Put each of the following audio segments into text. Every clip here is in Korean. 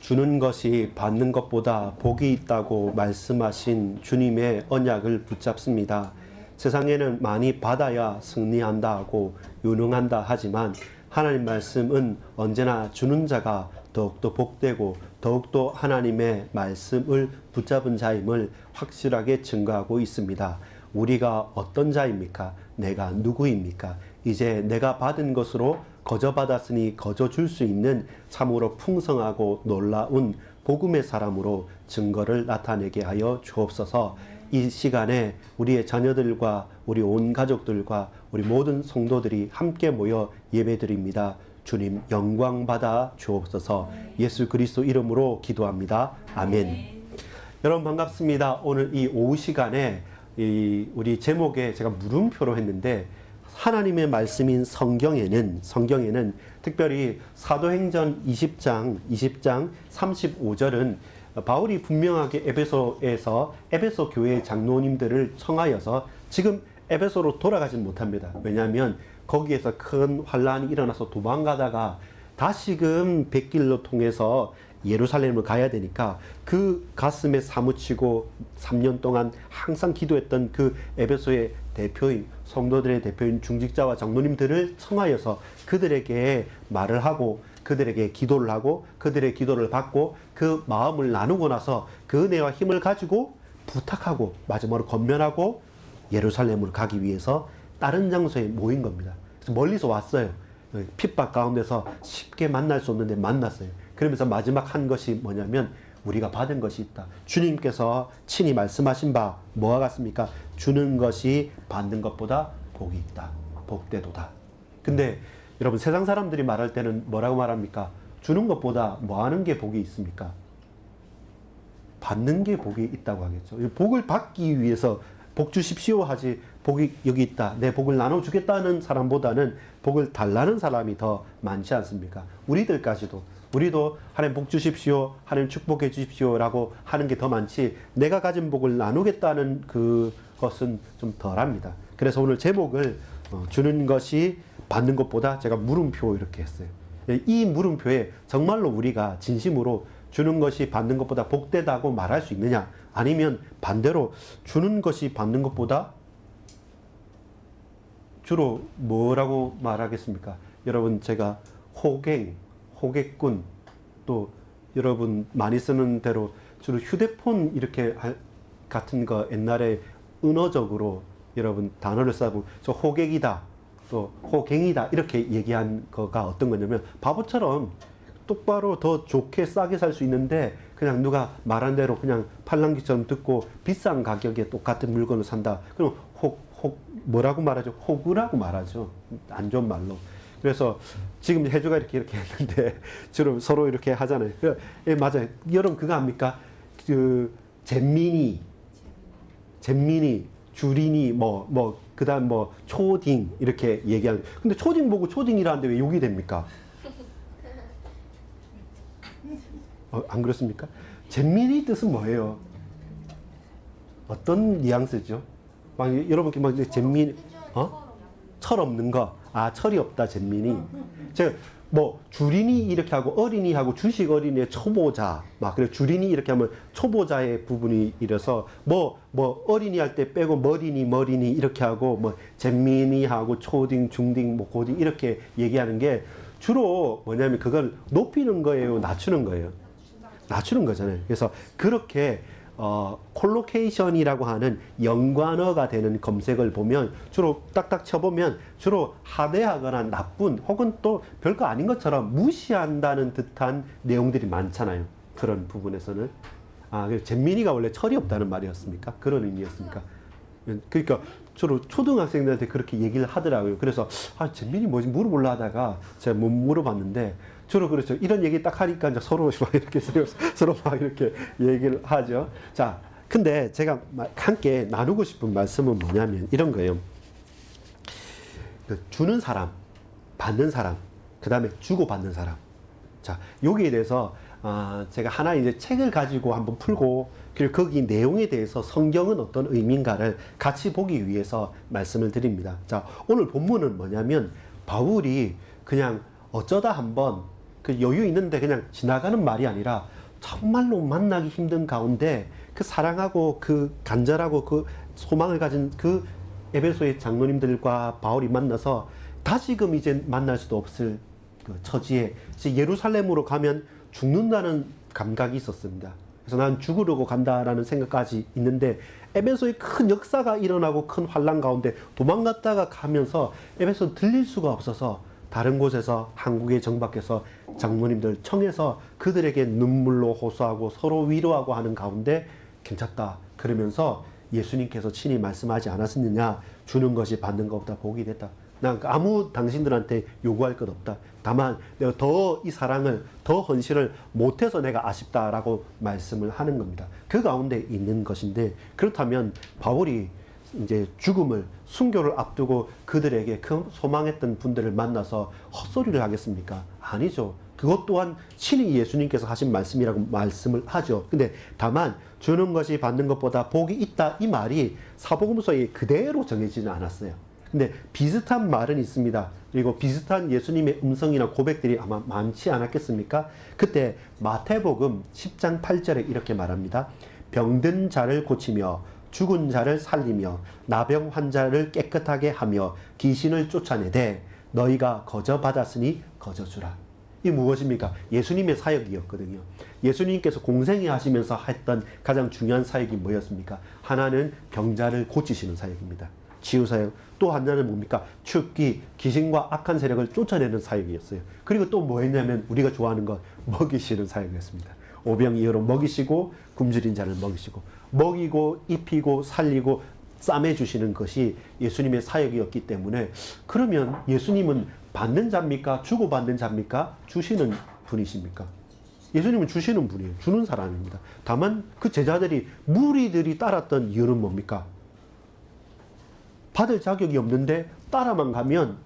주는 것이 받는 것보다 복이 있다고 말씀하신 주님의 언약을 붙잡습니다. 세상에는 많이 받아야 승리한다 하고 유능한다 하지만 하나님 말씀은 언제나 주는 자가 더욱더 복되고 더욱더 하나님의 말씀을 붙잡은 자임을 확실하게 증거하고 있습니다. 우리가 어떤 자입니까? 내가 누구입니까? 이제 내가 받은 것으로 거저 받았으니 거저 줄 수 있는 참으로 풍성하고 놀라운 복음의 사람으로 증거를 나타내게 하여 주옵소서. 이 시간에 우리의 자녀들과 우리 온 가족들과 우리 모든 성도들이 함께 모여 예배드립니다. 주님 영광 받아 주옵소서. 예수 그리스도 이름으로 기도합니다. 아멘. 여러분 반갑습니다. 오늘 이 오후 시간에 우리 제목에 제가 물음표로 했는데 하나님의 말씀인 성경에는 특별히 사도행전 20장 35절은 바울이 분명하게 에베소에서 에베소 교회의 장로님들을 청하여서 지금 에베소로 돌아가진 못합니다. 왜냐하면 거기에서 큰 환란이 일어나서 도망가다가 다시금 백길로 통해서 예루살렘을 가야 되니까 그 가슴에 사무치고 3년 동안 항상 기도했던 그 에베소의 대표인 성도들의 대표인 중직자와 장로님들을 청하여서 그들에게 말을 하고 그들에게 기도를 하고 그들의 기도를 받고 그 마음을 나누고 나서 그 은혜와 힘을 가지고 부탁하고 마지막으로 권면하고 예루살렘으로 가기 위해서 다른 장소에 모인 겁니다. 그래서 멀리서 왔어요. 핍박 가운데서 쉽게 만날 수 없는데 만났어요. 그러면서 마지막 한 것이 뭐냐면 우리가 받은 것이 있다. 주님께서 친히 말씀하신 바 뭐와 같습니까? 주는 것이 받는 것보다 복이 있다. 복되도다. 근데 여러분 세상 사람들이 말할 때는 뭐라고 말합니까? 주는 것보다 뭐 하는 게 복이 있습니까? 받는 게 복이 있다고 하겠죠. 복을 받기 위해서 복 주십시오 하지 복이 여기 있다. 내 복을 나눠주겠다는 사람보다는 복을 달라는 사람이 더 많지 않습니까? 우리도 하나님 복 주십시오. 하나님 축복해 주십시오. 라고 하는 게 더 많지 내가 가진 복을 나누겠다는 그것은 좀 덜합니다. 그래서 오늘 제목을 주는 것이 받는 것보다 제가 물음표 이렇게 했어요. 이 물음표에 정말로 우리가 진심으로 주는 것이 받는 것보다 복되다고 말할 수 있느냐? 아니면 반대로 주는 것이 받는 것보다 주로 뭐라고 말하겠습니까? 여러분 제가 호객꾼 또 여러분 많이 쓰는 대로 주로 휴대폰 이렇게 같은 거 옛날에 은어적으로 여러분 단어를 쓰고 저 호객이다 또 호갱이다 이렇게 얘기한 거가 어떤 거냐면 바보처럼 똑바로 더 좋게 싸게 살 수 있는데 그냥 누가 말한 대로 그냥 팔랑귀처럼 듣고 비싼 가격에 똑같은 물건을 산다. 그럼 뭐라고 말하죠? 호구라고 말하죠. 안 좋은 말로. 그래서 지금 혜주가 이렇게 했는데 주로 서로 이렇게 하잖아요. 예, 맞아요. 여러분 그거 압니까? 잼민이, 주린이, 그 다음 초딩 이렇게 얘기하는. 근데 초딩 보고 초딩이라는데 왜 욕이 됩니까? 안 그렇습니까? 잼민이 뜻은 뭐예요? 어떤 뉘앙스죠? 여러분께 잼민, 철 없는 거. 철이 없다, 잼민이. 제가 주린이 이렇게 하고 어린이하고 주식 어린이의 초보자. 그래, 주린이 이렇게 하면 초보자의 부분이 이래서 어린이 할 때 빼고 머리니 이렇게 하고 잼민이 하고 초딩, 중딩, 고딩 이렇게 얘기하는 게 주로 뭐냐면 그걸 높이는 거예요, 낮추는 거예요. 낮추는 거잖아요. 그래서 그렇게 콜로케이션이라고 하는 연관어가 되는 검색을 보면 주로 딱딱 쳐보면 주로 하대하거나 나쁜 혹은 또 별거 아닌 것처럼 무시한다는 듯한 내용들이 많잖아요. 그런 부분에서는. 잼민이가 원래 철이 없다는 말이었습니까? 그런 의미였습니까? 그러니까 주로 초등학생들한테 그렇게 얘기를 하더라고요. 그래서 잼민이 뭐지 물어보려 하다가 제가 못 물어봤는데 주로 그렇죠. 이런 얘기 딱 하니까 이제 서로 막 이렇게 얘기를 하죠. 자, 근데 제가 함께 나누고 싶은 말씀은 뭐냐면 이런 거예요. 주는 사람, 받는 사람, 그 다음에 주고받는 사람. 자, 여기에 대해서 제가 하나 이제 책을 가지고 한번 풀고 그리고 거기 내용에 대해서 성경은 어떤 의미인가를 같이 보기 위해서 말씀을 드립니다. 자, 오늘 본문은 뭐냐면 바울이 그냥 어쩌다 한번 그 여유 있는데 그냥 지나가는 말이 아니라 정말로 만나기 힘든 가운데 그 사랑하고 그 간절하고 그 소망을 가진 그 에베소의 장로님들과 바울이 만나서 다시금 이제 만날 수도 없을 그 처지에 이제 예루살렘으로 가면 죽는다는 감각이 있었습니다. 그래서 난 죽으려고 간다라는 생각까지 있는데 에베소에 큰 역사가 일어나고 큰 환란 가운데 도망갔다가 가면서 에베소 들릴 수가 없어서 다른 곳에서 한국의 정박해서 장로님들 청해서 그들에게 눈물로 호소하고 서로 위로하고 하는 가운데 괜찮다 그러면서 예수님께서 친히 말씀하지 않았느냐, 주는 것이 받는 것보다 복이 됐다. 난 아무 당신들한테 요구할 것 없다. 다만 내가 더 이 사랑을 더 헌신을 못해서 내가 아쉽다라고 말씀을 하는 겁니다. 그 가운데 있는 것인데, 그렇다면 바울이 이제 죽음을, 순교를 앞두고 그들에게 그 소망했던 분들을 만나서 헛소리를 하겠습니까? 아니죠. 그것 또한 친히 예수님께서 하신 말씀이라고 말씀을 하죠. 근데 다만 주는 것이 받는 것보다 복이 있다, 이 말이 사복음서에 그대로 정해지는 않았어요. 근데 비슷한 말은 있습니다. 그리고 비슷한 예수님의 음성이나 고백들이 아마 많지 않았겠습니까? 그때 마태복음 10장 8절에 이렇게 말합니다. 병든 자를 고치며 죽은 자를 살리며 나병 환자를 깨끗하게 하며 귀신을 쫓아내되 너희가 거저 받았으니 거저 주라. 이 무엇입니까? 예수님의 사역이었거든요. 예수님께서 공생애 하시면서 했던 가장 중요한 사역이 뭐였습니까? 하나는 병자를 고치시는 사역입니다. 치유사역. 또 하나는 뭡니까? 축기, 귀신과 악한 세력을 쫓아내는 사역이었어요. 그리고 또 뭐 했냐면 우리가 좋아하는 것, 먹이시는 사역이었습니다. 오병이어로 먹이시고 굶주린 자를 먹이시고 먹이고 입히고 살리고 싸매주시는 것이 예수님의 사역이었기 때문에, 그러면 예수님은 받는 자입니까? 주고받는 자입니까? 주시는 분이십니까? 예수님은 주시는 분이에요. 주는 사람입니다. 다만 그 제자들이, 무리들이 따랐던 이유는 뭡니까? 받을 자격이 없는데 따라만 가면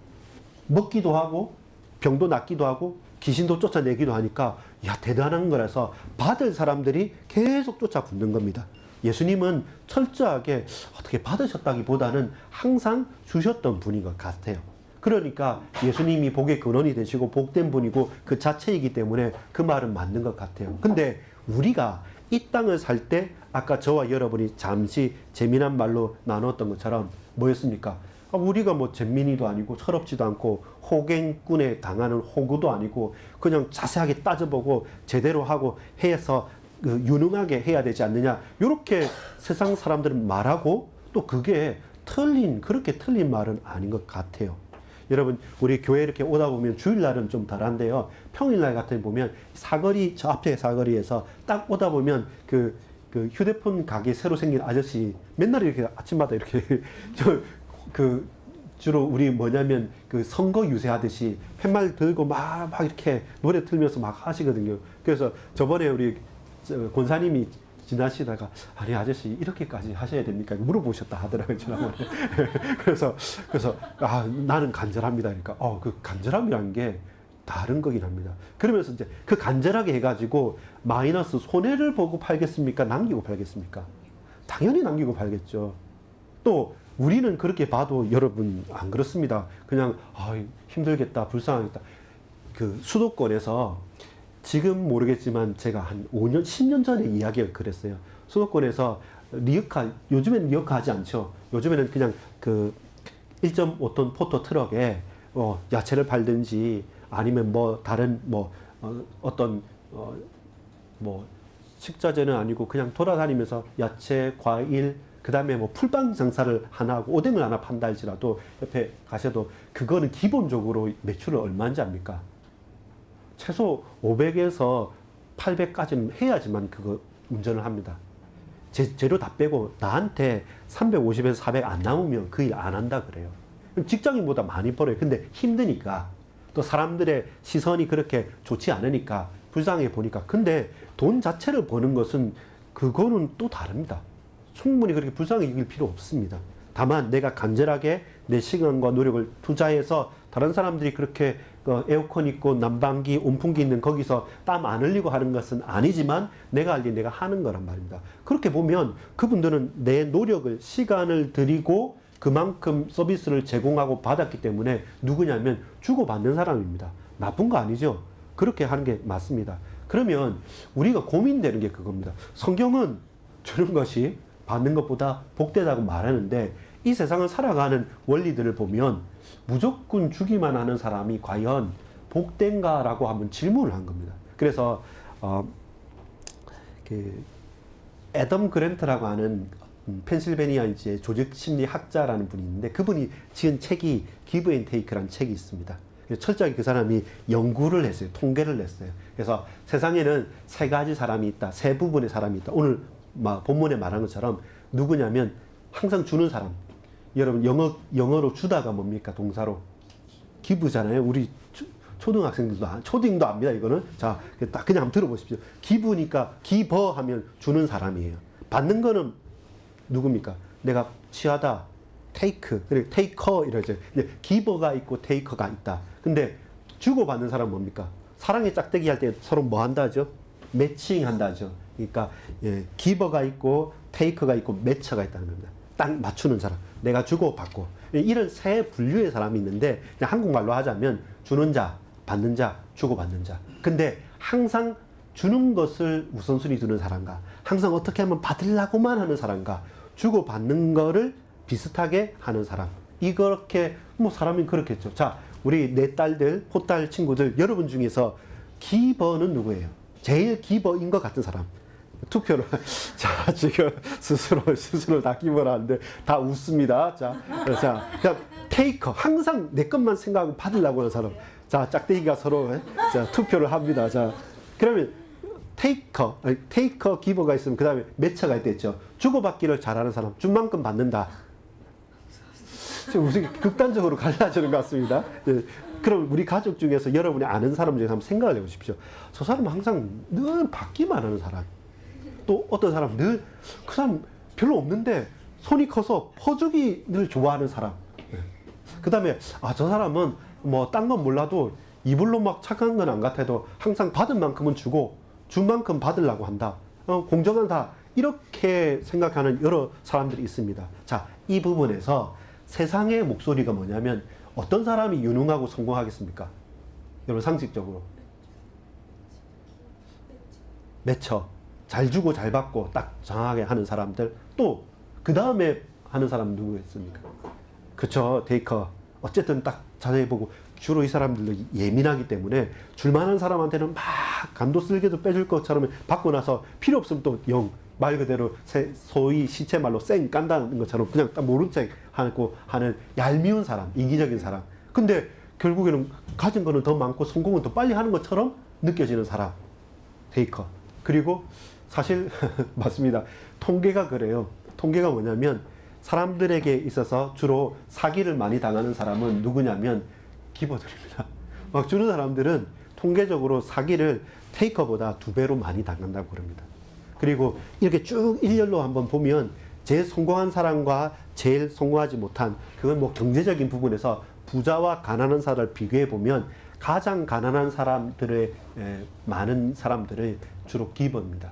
먹기도 하고 병도 낫기도 하고 귀신도 쫓아내기도 하니까 야, 대단한 거라서 받을 사람들이 계속 쫓아붙는 겁니다. 예수님은 철저하게 어떻게 받으셨다기보다는 항상 주셨던 분인 것 같아요. 그러니까 예수님이 복의 근원이 되시고 복된 분이고 그 자체이기 때문에 그 말은 맞는 것 같아요. 근데 우리가 이 땅을 살 때 아까 저와 여러분이 잠시 재미난 말로 나눴던 것처럼 뭐였습니까? 우리가 뭐 잼민이도 아니고 철없지도 않고 호갱꾼에 당하는 호구도 아니고 그냥 자세하게 따져보고 제대로 하고 해서 유능하게 해야 되지 않느냐, 이렇게 세상 사람들은 말하고, 또 그게 그렇게 틀린 말은 아닌 것 같아요. 여러분, 우리 교회 이렇게 오다 보면 주일날은 좀 덜한데요, 평일날 같은 보면 사거리, 저 앞에 사거리에서 딱 오다 보면 그 휴대폰 가게 새로 생긴 아저씨 맨날 이렇게 아침마다 이렇게 주로 우리 뭐냐면 그 선거 유세하듯이 팻말 들고 막 이렇게 노래 틀면서 막 하시거든요. 그래서 저번에 우리 권사님이 지나시다가 아니 아저씨 이렇게까지 하셔야 됩니까? 물어보셨다 하더라고요. 지난번에. 그래서 나는 간절합니다. 그러니까 그 간절함이라는 게 다른 거긴 합니다. 그러면서 이제 그 간절하게 해가지고 마이너스 손해를 보고 팔겠습니까? 남기고 팔겠습니까? 당연히 남기고 팔겠죠. 또 우리는 그렇게 봐도 여러분 안 그렇습니다. 그냥 힘들겠다, 불쌍하겠다. 그 수도권에서 지금 모르겠지만 제가 한 5년, 10년 전에 이야기를 그랬어요. 수도권에서 리어카, 요즘에는 리어카 하지 않죠. 요즘에는 그냥 그 1.5톤 포토 트럭에 야채를 팔든지 아니면 뭐 다른 어떤 식자재는 아니고 그냥 돌아다니면서 야채, 과일, 그 다음에 풀빵 장사를 하나 하고 오뎅을 하나 판다 할지라도 옆에 가셔도 그거는 기본적으로 매출을 얼마인지 압니까? 최소 500에서 800까지는 해야지만 그거 운전을 합니다. 재료 다 빼고 나한테 350에서 400 안 남으면 그 일 안 한다 그래요. 직장인보다 많이 벌어요. 근데 힘드니까, 또 사람들의 시선이 그렇게 좋지 않으니까 불쌍해 보니까. 근데 돈 자체를 버는 것은 그거는 또 다릅니다. 충분히 그렇게 불쌍히 여길 필요 없습니다. 다만 내가 간절하게 내 시간과 노력을 투자해서 다른 사람들이 그렇게 에어컨 있고 난방기, 온풍기 있는 거기서 땀 안 흘리고 하는 것은 아니지만 내가 할 일 내가 하는 거란 말입니다. 그렇게 보면 그분들은 내 노력을, 시간을 들이고 그만큼 서비스를 제공하고 받았기 때문에 누구냐면 주고받는 사람입니다. 나쁜 거 아니죠. 그렇게 하는 게 맞습니다. 그러면 우리가 고민되는 게 그겁니다. 성경은 주는 것이 받는 것보다 복되다고 말하는데 이 세상을 살아가는 원리들을 보면 무조건 주기만 하는 사람이 과연 복된가라고 한번 질문을 한 겁니다. 그래서 애덤 그랜트라고 하는 펜실베니아주의 조직심리학자라는 분이 있는데 그분이 지은 책이 기브 앤 테이크라는 책이 있습니다. 철저하게 그 사람이 연구를 했어요. 통계를 냈어요. 그래서 세상에는 세 가지 사람이 있다. 세 부분의 사람이 있다. 오늘 본문에 말한 것처럼 누구냐면 항상 주는 사람. 여러분 영어로 주다가 뭡니까? 동사로 기브잖아요. 우리 초등학생들도 초딩도 압니다. 이거는 자, 딱 그냥 한번 들어보십시오. 기브니까 기버 하면 주는 사람이에요. 받는 거는 누굽니까? 내가 취하다. 테이크, 그리고 테이커 이러죠. 기버가 있고 테이커가 있다. 근데 주고받는 사람은 뭡니까? 사랑의 짝대기 할 때 서로 뭐 한다죠? 매칭 한다죠. 그러니까 기버가 있고 테이커가 있고 매처가 있다는 겁니다. 딱 맞추는 사람. 내가 주고받고. 이런 세 분류의 사람이 있는데 그냥 한국말로 하자면 주는 자, 받는 자, 주고받는 자. 근데 항상 주는 것을 우선순위 두는 사람과 항상 어떻게 하면 받으려고만 하는 사람과 주고받는 거를 비슷하게 하는 사람. 이렇게 사람이 그렇겠죠. 자, 우리 내 딸들, 포딸 친구들 여러분 중에서 기버는 누구예요? 제일 기버인 것 같은 사람. 투표를 자, 지금 스스로 다 기버를 하는데 다 웃습니다. 자, 그냥 테이커 항상 내 것만 생각하고 받으려고 하는 사람. 자, 짝대기가 서로 자, 투표를 합니다. 자, 그러면 테이커 기버가 있으면 그 다음에 매처가 있겠죠. 주고받기를 잘하는 사람, 준 만큼 받는다. 지금 무슨 극단적으로 갈라지는 것 같습니다. 예. 그럼 우리 가족 중에서 여러분이 아는 사람 중에서 한번 생각을 해보십시오. 저 사람은 항상 늘 받기만 하는 사람. 또 어떤 사람 늘 그 사람 별로 없는데 손이 커서 퍼주기 늘 좋아하는 사람. 예. 그 다음에 저 사람은 딴 건 몰라도 이불로 막 착한 건 안 같아도 항상 받은 만큼은 주고 준 만큼 받으려고 한다. 공정하다. 이렇게 생각하는 여러 사람들이 있습니다. 자, 이 부분에서 세상의 목소리가 뭐냐면 어떤 사람이 유능하고 성공하겠습니까? 여러분 상식적으로. 매처. 잘 주고 잘 받고 딱 정확하게 하는 사람들. 또 그 다음에 하는 사람 누구겠습니까? 그쵸. 테이커. 어쨌든 딱 자세히 보고 주로 이 사람들도 예민하기 때문에 줄만한 사람한테는 막 간도 쓸개도 빼줄 것처럼 받고 나서 필요 없으면 또 말 그대로 소위 시체말로 쌩 깐다는 것처럼 그냥 딱 모른 척 하고 하는 얄미운 사람, 이기적인 사람. 근데 결국에는 가진 거는 더 많고 성공은 더 빨리 하는 것처럼 느껴지는 사람. 테이커. 그리고 사실 맞습니다. 통계가 그래요. 통계가 뭐냐면 사람들에게 있어서 주로 사기를 많이 당하는 사람은 누구냐면 기버들입니다. 막 주는 사람들은 통계적으로 사기를 테이커보다 2배로 많이 당한다고 그럽니다. 그리고 이렇게 쭉 일렬로 한번 보면 제일 성공한 사람과 제일 성공하지 못한 그건 경제적인 부분에서 부자와 가난한 사람을 비교해 보면 가장 가난한 사람들의 많은 사람들을 주로 기버입니다.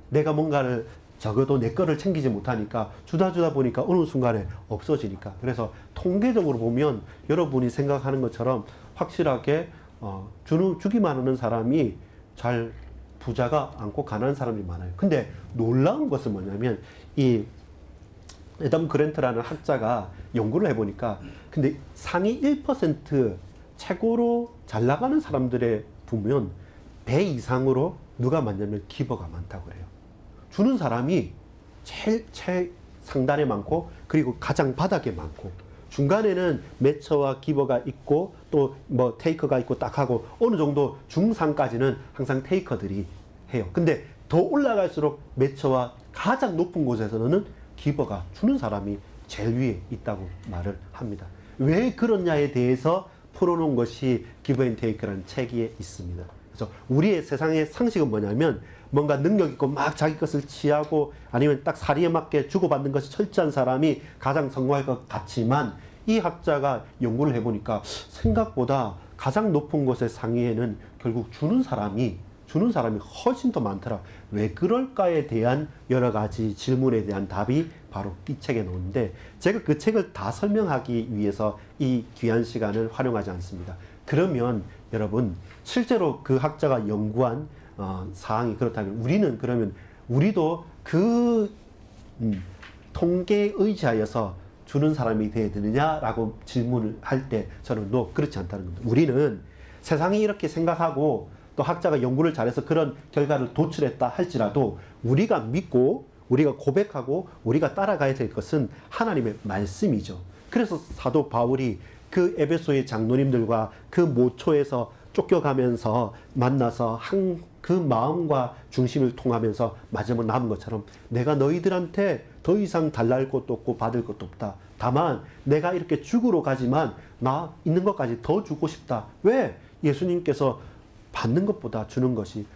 내가 뭔가를 적어도 내 거를 챙기지 못하니까 주다 보니까 어느 순간에 없어지니까. 그래서 통계적으로 보면 여러분이 생각하는 것처럼 확실하게 주기만 하는 사람이 잘 부자가 않고 가난한 사람이 많아요. 근데 놀라운 것은 뭐냐면 이 애덤 그랜트라는 학자가 연구를 해보니까 근데 상위 1% 최고로 잘 나가는 사람들의 보면 배 이상으로 누가 많냐면 기버가 많다고 그래요. 주는 사람이 제일 상단에 많고 그리고 가장 바닥에 많고 중간에는 매처와 기버가 있고 또 테이커가 있고 딱 하고 어느 정도 중상까지는 항상 테이커들이 해요. 근데 더 올라갈수록 매처와 가장 높은 곳에서는 기버가 주는 사람이 제일 위에 있다고 말을 합니다. 왜 그러냐에 대해서 풀어놓은 것이 기브 앤 테이크라는 책에 있습니다. 그래서 우리의 세상의 상식은 뭐냐면 뭔가 능력 있고 막 자기 것을 취하고 아니면 딱 사리에 맞게 주고받는 것이 철저한 사람이 가장 성공할 것 같지만 이 학자가 연구를 해보니까 생각보다 가장 높은 곳의 상위에는 결국 주는 사람이 훨씬 더 많더라. 왜 그럴까에 대한 여러 가지 질문에 대한 답이 바로 이 책에 나오는데 제가 그 책을 다 설명하기 위해서 이 귀한 시간을 활용하지 않습니다. 그러면 여러분, 실제로 그 학자가 연구한 사항이 그렇다면 우리도 그 통계에 의지하여서 주는 사람이 되어야 되느냐라고 질문을 할 때 저는 그렇지 않다는 겁니다. 우리는 세상이 이렇게 생각하고 또 학자가 연구를 잘해서 그런 결과를 도출했다 할지라도 우리가 믿고 우리가 고백하고 우리가 따라가야 될 것은 하나님의 말씀이죠. 그래서 사도 바울이 그 에베소의 장로님들과 그 모초에서 쫓겨가면서 만나서 그 마음과 중심을 통하면서 마지막 남은 것처럼 내가 너희들한테 더 이상 달랄 것도 없고 받을 것도 없다. 다만 내가 이렇게 죽으러 가지만 나 있는 것까지 더 주고 싶다. 왜? 예수님께서 받는 것보다 주는 것이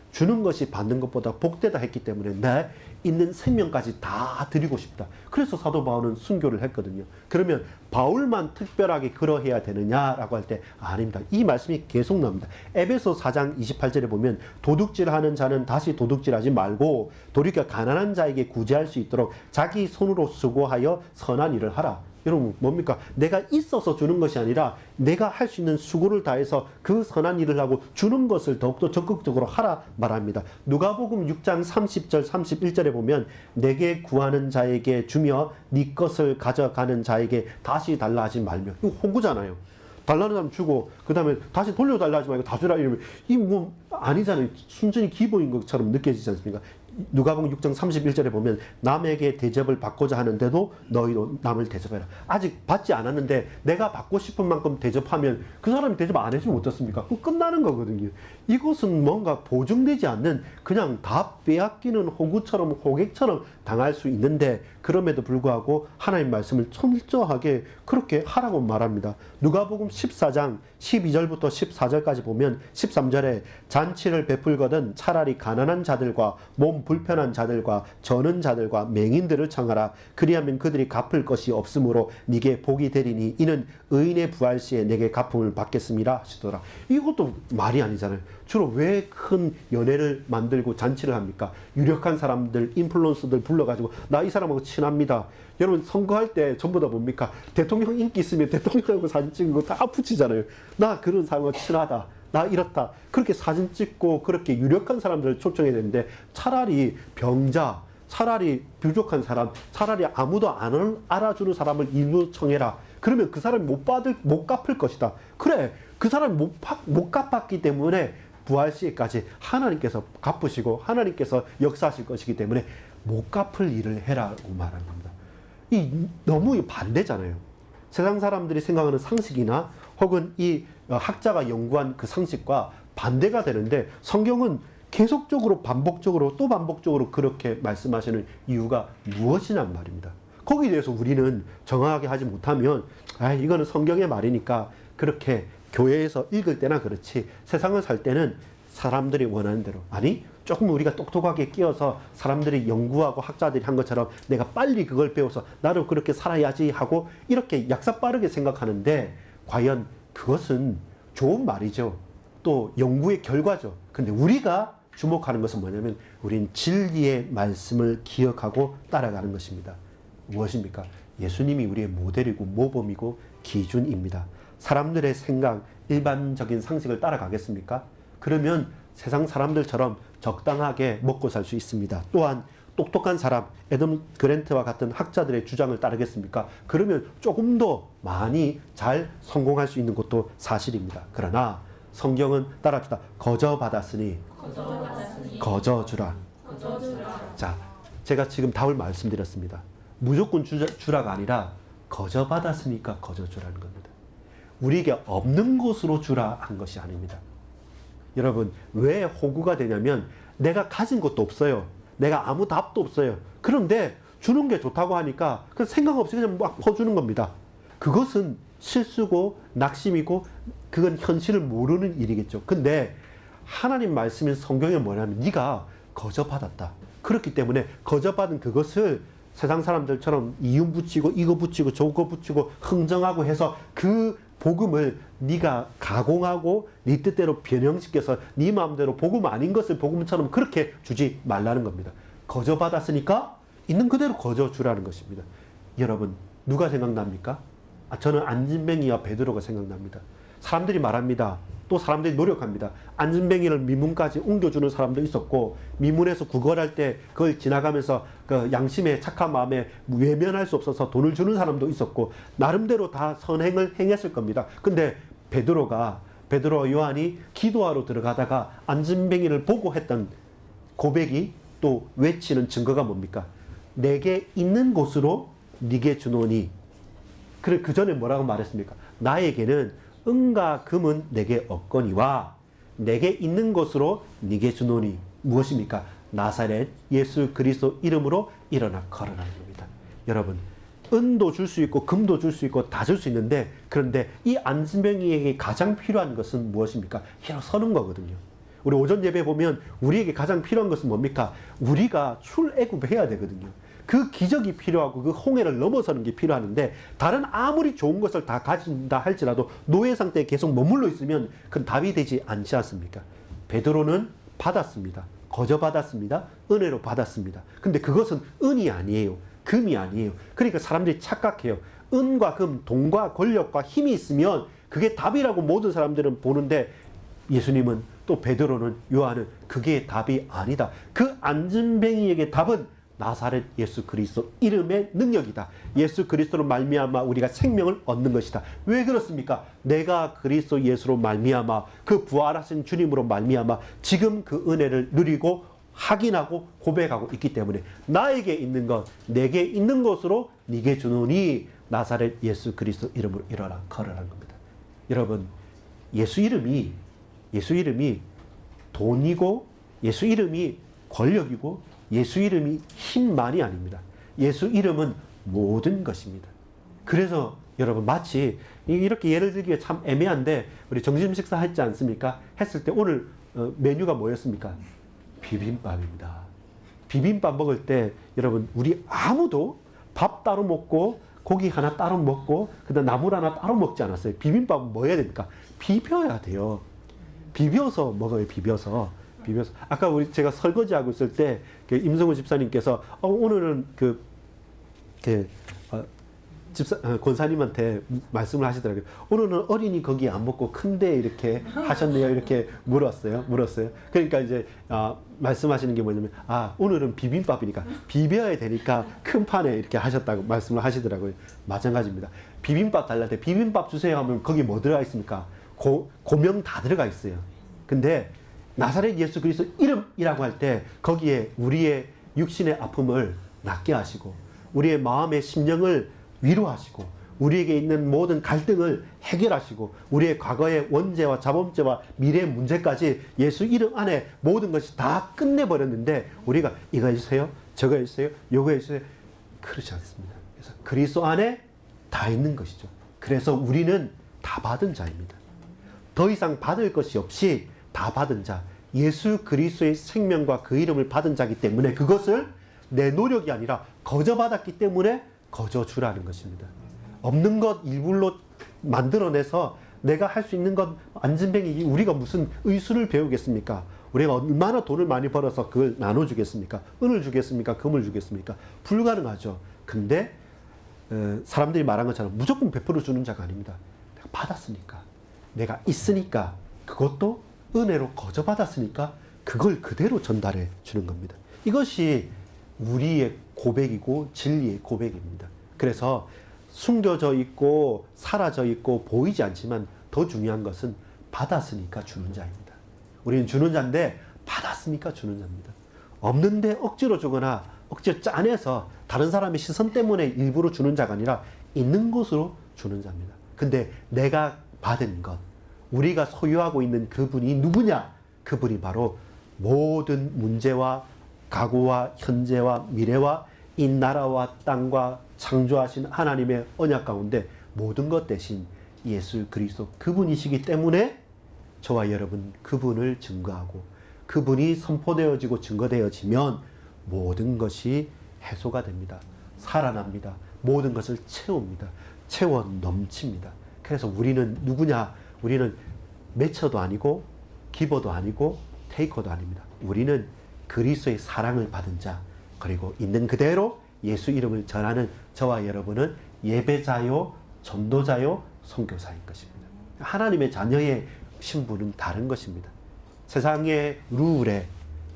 받는 것보다 복되다 했기 때문에 내 있는 생명까지 다 드리고 싶다. 그래서 사도 바울은 순교를 했거든요. 그러면 바울만 특별하게 그러해야 되느냐라고 할 때 아닙니다. 이 말씀이 계속 나옵니다. 에베소 4장 28절에 보면 도둑질하는 자는 다시 도둑질하지 말고 도리어 가난한 자에게 구제할 수 있도록 자기 손으로 수고하여 선한 일을 하라. 여러분 뭡니까? 내가 있어서 주는 것이 아니라 내가 할 수 있는 수고를 다해서 그 선한 일을 하고 주는 것을 더욱더 적극적으로 하라 말합니다. 누가복음 6장 30절 31절에 보면 내게 구하는 자에게 주며 네 것을 가져가는 자에게 다시 달라 하지 말며. 이거 호구잖아요. 달라는 사람 주고 그 다음에 다시 돌려달라 하지 말고 다 주라 이러면 이 뭐 아니잖아요. 순전히 기본인 것처럼 느껴지지 않습니까? 누가복음 6장 31절에 보면 남에게 대접을 받고자 하는데도 너희도 남을 대접해라. 아직 받지 않았는데 내가 받고 싶은 만큼 대접하면 그 사람이 대접 안 해주면 어떻습니까? 그거 끝나는 거거든요. 이것은 뭔가 보증되지 않는 그냥 다 빼앗기는 호구처럼 호객처럼 당할 수 있는데 그럼에도 불구하고 하나님 말씀을 철저하게 그렇게 하라고 말합니다. 누가복음 14장 12절부터 14절까지 보면 13절에 잔치를 베풀거든 차라리 가난한 자들과 몸 불편한 자들과 저는 자들과 맹인들을 청하라. 그리하면 그들이 갚을 것이 없으므로 네게 복이 되리니 이는 의인의 부활 시에 내게 갚음을 받겠습니다 하시더라. 이것도 말이 아니잖아요. 주로 왜 큰 연회를 만들고 잔치를 합니까? 유력한 사람들, 인플루언서들 불러가지고 나 이 사람하고 친합니다. 여러분 선거할 때 전부 다 뭡니까? 대통령 인기 있으면 대통령하고 사진 찍은 거 다 붙이잖아요. 나 그런 사람하고 친하다. 나 이렇다. 그렇게 사진 찍고 그렇게 유력한 사람들을 초청해야 되는데 차라리 병자, 차라리 부족한 사람, 차라리 아무도 안 알아주는 사람을 일부 청해라. 그러면 그 사람이 못 갚을 것이다. 그래, 그 사람이 못 갚았기 때문에 부활 시에까지 하나님께서 갚으시고 하나님께서 역사하실 것이기 때문에 못 갚을 일을 해라고 말하는 겁니다. 너무 반대잖아요. 세상 사람들이 생각하는 상식이나 혹은 이 학자가 연구한 그 상식과 반대가 되는데 성경은 계속적으로 반복적으로 또 반복적으로 그렇게 말씀하시는 이유가 무엇이냐는 말입니다. 거기에 대해서 우리는 정확하게 하지 못하면 이거는 성경의 말이니까 그렇게 교회에서 읽을 때나 그렇지 세상을 살 때는 사람들이 원하는 대로 아니 조금 우리가 똑똑하게 끼어서 사람들이 연구하고 학자들이 한 것처럼 내가 빨리 그걸 배워서 나도 그렇게 살아야지 하고 이렇게 약사빠르게 생각하는데 과연 그것은 좋은 말이죠. 또 연구의 결과죠. 근데 우리가 주목하는 것은 뭐냐면 우린 진리의 말씀을 기억하고 따라가는 것입니다. 무엇입니까? 예수님이 우리의 모델이고 모범이고 기준입니다. 사람들의 생각, 일반적인 상식을 따라가겠습니까? 그러면 세상 사람들처럼 적당하게 먹고 살 수 있습니다. 또한 똑똑한 사람, 애덤 그랜트와 같은 학자들의 주장을 따르겠습니까? 그러면 조금 더 많이 잘 성공할 수 있는 것도 사실입니다. 그러나 성경은 따라합시다. 거저 받았으니 거저 주라. 자, 제가 지금 답을 말씀드렸습니다. 무조건 주라가 아니라 거저 받았으니까 거저 주라는 겁니다. 우리에게 없는 것으로 주라 한 것이 아닙니다. 여러분, 왜 호구가 되냐면 내가 가진 것도 없어요. 내가 아무 답도 없어요. 그런데 주는 게 좋다고 하니까 생각 없이 그냥 막 퍼주는 겁니다. 그것은 실수고 낙심이고 그건 현실을 모르는 일이겠죠. 근데 하나님 말씀인 성경에 뭐냐면 네가 거저 받았다. 그렇기 때문에 거저 받은 그것을 세상 사람들처럼 이윤 붙이고 이거 붙이고 저거 붙이고 흥정하고 해서 그 복음을 네가 가공하고 네 뜻대로 변형시켜서 네 마음대로 복음 아닌 것을 복음처럼 그렇게 주지 말라는 겁니다. 거저 받았으니까 있는 그대로 거저 주라는 것입니다. 여러분 누가 생각납니까? 저는 안진뱅이와 베드로가 생각납니다. 사람들이 말합니다. 또 사람들이 노력합니다. 안진뱅이를 미문까지 옮겨주는 사람도 있었고, 미문에서 구걸할 때 그걸 지나가면서 그 양심의 착한 마음에 외면할 수 없어서 돈을 주는 사람도 있었고, 나름대로 다 선행을 행했을 겁니다. 근데 베드로와 요한이 기도하러 들어가다가 안진뱅이를 보고 했던 고백이 또 외치는 증거가 뭡니까? 내게 있는 곳으로 네게 주노니. 그래, 그 전에 뭐라고 말했습니까? 나에게는 은과 금은 내게 없거니와 내게 있는 곳으로 네게 주노니. 무엇입니까? 나사렛 예수 그리스도 이름으로 일어나 걸어라는 겁니다. 여러분, 은도 줄 수 있고 금도 줄 수 있고 다 줄 수 있는데, 그런데 이 안진뱅이에게 가장 필요한 것은 무엇입니까? 일어서는 거거든요. 우리 오전 예배 보면 우리에게 가장 필요한 것은 뭡니까? 우리가 출애굽해야 되거든요. 그 기적이 필요하고 그 홍해를 넘어서는 게 필요하는데, 다른 아무리 좋은 것을 다 가진다 할지라도 노예 상태에 계속 머물러 있으면 그건 답이 되지 않지 않습니까? 베드로는 받았습니다. 거저 받았습니다. 은혜로 받았습니다. 근데 그것은 은이 아니에요. 금이 아니에요. 그러니까 사람들이 착각해요. 은과 금, 돈과 권력과 힘이 있으면 그게 답이라고 모든 사람들은 보는데, 예수님은 또 베드로는 요한은 그게 답이 아니다. 그 안진뱅이에게 답은 나사렛 예수 그리스도 이름의 능력이다. 예수 그리스도로 말미암아 우리가 생명을 얻는 것이다. 왜 그렇습니까? 내가 그리스도 예수로 말미암아 그 부활하신 주님으로 말미암아 지금 그 은혜를 누리고 확인하고 고백하고 있기 때문에, 나에게 있는 것 내게 있는 것으로 네게 주노니 나사렛 예수 그리스도 이름으로 일어나 걸으라는 겁니다. 여러분, 예수 이름이 돈이고 예수 이름이 권력이고 예수 이름이 힘만이 아닙니다. 예수 이름은 모든 것입니다. 그래서 여러분, 마치 이렇게 예를 들기에 참 애매한데, 우리 점심 식사 했지 않습니까? 했을 때 오늘 메뉴가 뭐였습니까? 비빔밥입니다. 비빔밥 먹을 때 여러분, 우리 아무도 밥 따로 먹고 고기 하나 따로 먹고 그다음 나물 하나 따로 먹지 않았어요. 비빔밥은 뭐 해야 됩니까? 비벼야 돼요. 비벼서 먹어요. 비벼서. 아까 제가 설거지하고 있을 때 임성훈 집사님께서 오늘은 권사님한테 말씀을 하시더라고요. 오늘은 어린이 거기 안 먹고 큰데 이렇게 하셨네요. 이렇게 물었어요. 그러니까 이제 말씀하시는 게 뭐냐면, 오늘은 비빔밥이니까 비벼야 되니까 큰 판에 이렇게 하셨다고 말씀을 하시더라고요. 마찬가지입니다. 비빔밥 달랄 때 비빔밥 주세요 하면 거기 뭐 들어가 있습니까? 고명 다 들어가 있어요. 근데 나사렛 예수 그리스도 이름이라고 할 때 거기에 우리의 육신의 아픔을 낫게 하시고 우리의 마음의 심령을 위로하시고 우리에게 있는 모든 갈등을 해결하시고 우리의 과거의 원죄와 자범죄와 미래의 문제까지 예수 이름 안에 모든 것이 다 끝내버렸는데, 우리가 이거 해주세요, 저거 해주세요, 요거 해주세요, 그렇지 않습니다. 그래서 그리스도 안에 다 있는 것이죠. 그래서 우리는 다 받은 자입니다. 더 이상 받을 것이 없이 다 받은 자, 예수 그리스도의 생명과 그 이름을 받은 자이기 때문에 그것을 내 노력이 아니라 거저 받았기 때문에 거저 주라는 것입니다. 없는 것 일부러 만들어내서 내가 할 수 있는 것, 안진뱅이 우리가 무슨 의술을 배우겠습니까? 우리가 얼마나 돈을 많이 벌어서 그걸 나눠주겠습니까? 은을 주겠습니까? 금을 주겠습니까? 불가능하죠. 근데 사람들이 말한 것처럼 무조건 베풀어 주는 자가 아닙니다. 내가 받았으니까, 내가 있으니까, 그것도 은혜로 거저 받았으니까 그걸 그대로 전달해 주는 겁니다. 이것이 우리의 고백이고 진리의 고백입니다. 그래서 숨겨져 있고 사라져 있고 보이지 않지만 더 중요한 것은 받았으니까 주는 자입니다. 우리는 주는 자인데 받았으니까 주는 자입니다. 없는데 억지로 주거나 억지로 짜내서 다른 사람의 시선 때문에 일부러 주는 자가 아니라 있는 것으로 주는 자입니다. 근데 내가 받은 것, 우리가 소유하고 있는 그분이 누구냐? 그분이 바로 모든 문제와 과거와 현재와 미래와 이 나라와 땅과 창조하신 하나님의 언약 가운데 모든 것 대신 예수 그리스도 그분이시기 때문에 저와 여러분 그분을 증거하고 그분이 선포되어지고 증거되어지면 모든 것이 해소가 됩니다. 살아납니다. 모든 것을 채웁니다. 채워 넘칩니다. 그래서 우리는 누구냐? 우리는 매처도 아니고 기버도 아니고 테이커도 아닙니다. 우리는 그리스도의 사랑을 받은 자, 그리고 있는 그대로 예수 이름을 전하는 저와 여러분은 예배자요, 전도자요, 선교사인 것입니다. 하나님의 자녀의 신분은 다른 것입니다. 세상의 룰에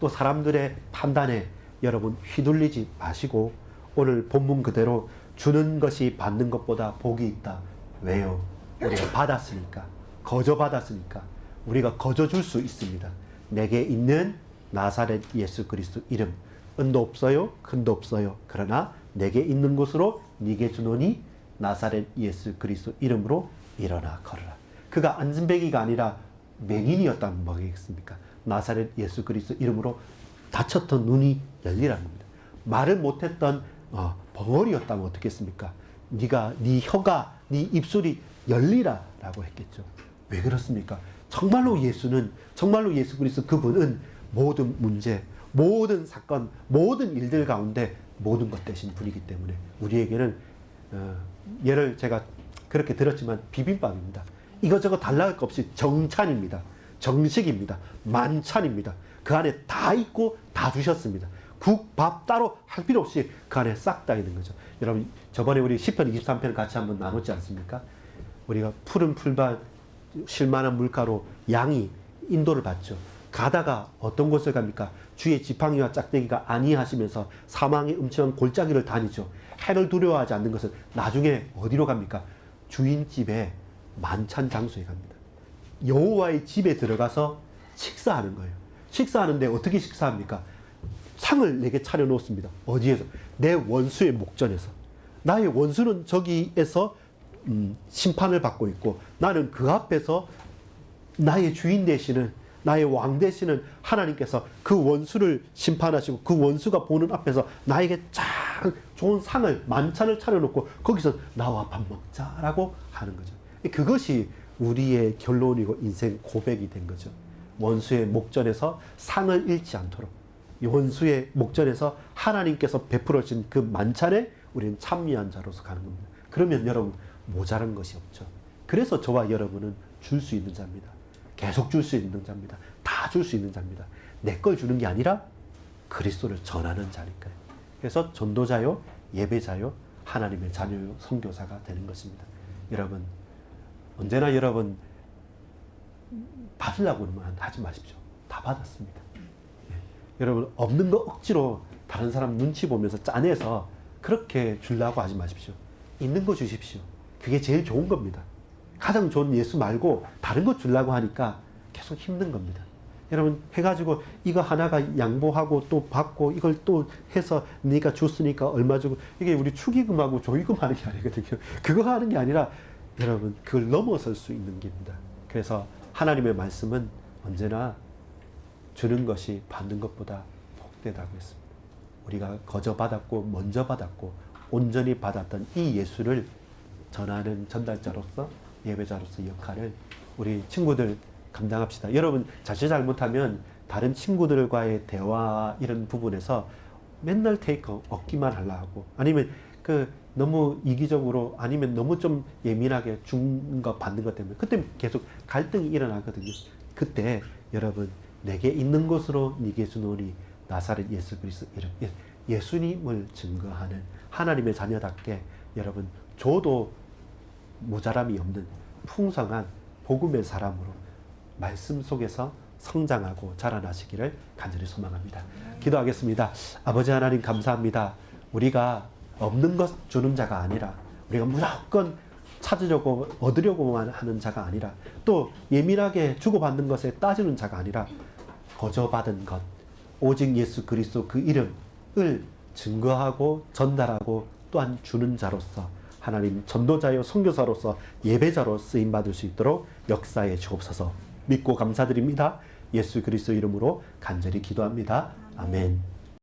또 사람들의 판단에 여러분 휘둘리지 마시고 오늘 본문 그대로 주는 것이 받는 것보다 복이 있다. 왜요? 우리가 받았으니까, 거저 받았으니까 우리가 거저 줄 수 있습니다. 내게 있는 나사렛 예수 그리스도 이름, 은도 없어요, 큰도 없어요. 그러나 내게 있는 곳으로 네게 주노니 나사렛 예수 그리스도 이름으로 일어나 걸어라. 그가 안진뱅이가 아니라 맹인이었다면 뭐겠습니까? 나사렛 예수 그리스도 이름으로 다쳤던 눈이 열리라는 겁니다. 말을 못했던 벙어리였다면 어떻겠습니까? 네가 네 혀가 네 입술이 열리라라고 했겠죠. 왜 그렇습니까? 정말로 예수는 정말로 예수 그리스도 그분은 모든 문제, 모든 사건, 모든 일들 가운데 모든 것 되신 분이기 때문에 우리에게는 예를 제가 그렇게 들었지만 비빔밥입니다. 이것저것 달라할 것 없이 정찬입니다. 정식입니다. 만찬입니다. 그 안에 다 있고 다 주셨습니다. 국, 밥 따로 할 필요 없이 그 안에 싹 다 있는 거죠. 여러분 저번에 우리 시편 23편을 같이 한번 나눴지 않습니까? 우리가 푸른 풀밭 쉴만한 물가로 양이 인도를 받죠. 가다가 어떤 곳을 갑니까? 주의 지팡이와 짝대기가 아니하시면서 사망의 음침한 골짜기를 다니죠. 해를 두려워하지 않는 것은 나중에 어디로 갑니까? 주인 집에 만찬 장소에 갑니다. 여호와의 집에 들어가서 식사하는 거예요. 식사하는데 어떻게 식사합니까? 상을 내게 차려놓습니다. 어디에서? 내 원수의 목전에서. 나의 원수는 저기에서 심판을 받고 있고 나는 그 앞에서 나의 주인 되시는 나의 왕 되시는 하나님께서 그 원수를 심판하시고 그 원수가 보는 앞에서 나에게 참 좋은 상을 만찬을 차려놓고 거기서 나와 밥 먹자라고 하는 거죠. 그것이 우리의 결론이고 인생 고백이 된 거죠. 원수의 목전에서 상을 잃지 않도록 원수의 목전에서 하나님께서 베풀어 주신 그 만찬에 우리는 참여한 자로서 가는 겁니다. 그러면 여러분 모자란 것이 없죠. 그래서 저와 여러분은 줄 수 있는 자입니다. 계속 줄 수 있는 자입니다. 다 줄 수 있는 자입니다. 내 걸 주는 게 아니라 그리스도를 전하는 자니까요. 그래서 전도자요, 예배자요, 하나님의 자녀요, 선교사가 되는 것입니다. 여러분 언제나 여러분 받으려고만 하지 마십시오. 다 받았습니다. 예. 여러분 없는 거 억지로 다른 사람 눈치 보면서 짜내서 그렇게 주려고 하지 마십시오. 있는 거 주십시오. 그게 제일 좋은 겁니다. 가장 좋은 예수 말고 다른 거 주려고 하니까 계속 힘든 겁니다. 여러분 해가지고 이거 하나가 양보하고 또 받고 이걸 또 해서 네가 줬으니까 얼마 주고 이게 우리 축의금하고 조의금 하는 게 아니거든요. 그거 하는 게 아니라 여러분 그걸 넘어설 수 있는 길입니다. 그래서 하나님의 말씀은 언제나 주는 것이 받는 것보다 복되다고 했습니다. 우리가 거저 받았고 먼저 받았고 온전히 받았던 이 예수를 전하는 전달자로서 예배자로서 역할을 우리 친구들 감당합시다. 여러분 자칫 잘못하면 다른 친구들과의 대화 이런 부분에서 맨날 테이크 얻기만 하려 하고 아니면 너무 이기적으로 아니면 너무 좀 예민하게 준 거 받는 것 때문에 그때 계속 갈등이 일어나거든요. 그때 여러분 내게 있는 곳으로 네게 주노니 나사렛 예수 그리스도 이름 예수님을 증거하는 하나님의 자녀답게 여러분 저도 모자람이 없는 풍성한 복음의 사람으로 말씀 속에서 성장하고 자라나시기를 간절히 소망합니다. 기도하겠습니다. 아버지 하나님 감사합니다. 우리가 없는 것 주는 자가 아니라 우리가 무조건 찾으려고 얻으려고만 하는 자가 아니라 또 예민하게 주고받는 것에 따지는 자가 아니라 거저 받은 것 오직 예수 그리스도 그 이름을 증거하고 전달하고 또한 주는 자로서 하나님 전도자요 선교사로서 예배자로 쓰임받을 수 있도록 역사해 주옵소서. 믿고 감사드립니다. 예수 그리스도 이름으로 간절히 기도합니다. 아멘.